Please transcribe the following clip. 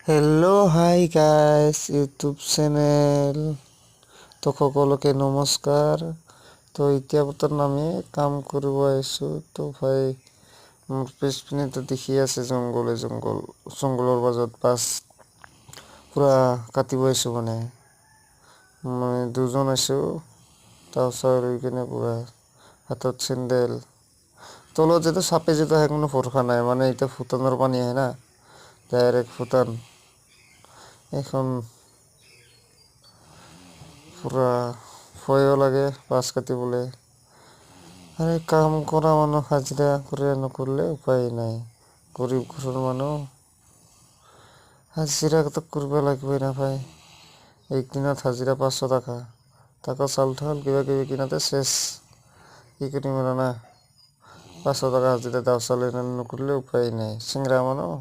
Hello' hi guys YouTube channel তো সকলোকে নমস্কাৰ। তো এতিয়া বৰ্তমান আমি কাম কৰিব আহিছোঁ। তো ভাই মোৰ পিছপিনেতো দেখি আছে জংঘলৰ মাজত বাছ পূৰা কাটিব আহিছোঁ। মই দুজন আছোঁ। তাৰপিছত ৰৈ কিনে পূৰা হাতত চেণ্ডেল, তলত যিটো চাপে যিটো আহে কোনো ভৰসা নাই। এতিয়া ভূটানৰ পানী আহে না, ডাইৰেক্ট ভূটান। এখন পূৰা ভয়ো লাগে বাছ কাটিবলৈ। আৰে কাম কৰা মানুহ হাজিৰা কৰি নকৰিলে উপায় নাই। গৰীব ঘৰৰ মানুহ হাজিৰাটো কৰিব লাগিবই না ভাই। একদিনত হাজিৰা 500 টাকা, তাকো চাউল থাউল কিবা কিবি কিনাতে চেছ। কি কৰিম আৰু না, 500 টাকা হাজিৰা দাও চাউল নকৰিলে উপায় নাই। চিংৰা মানুহ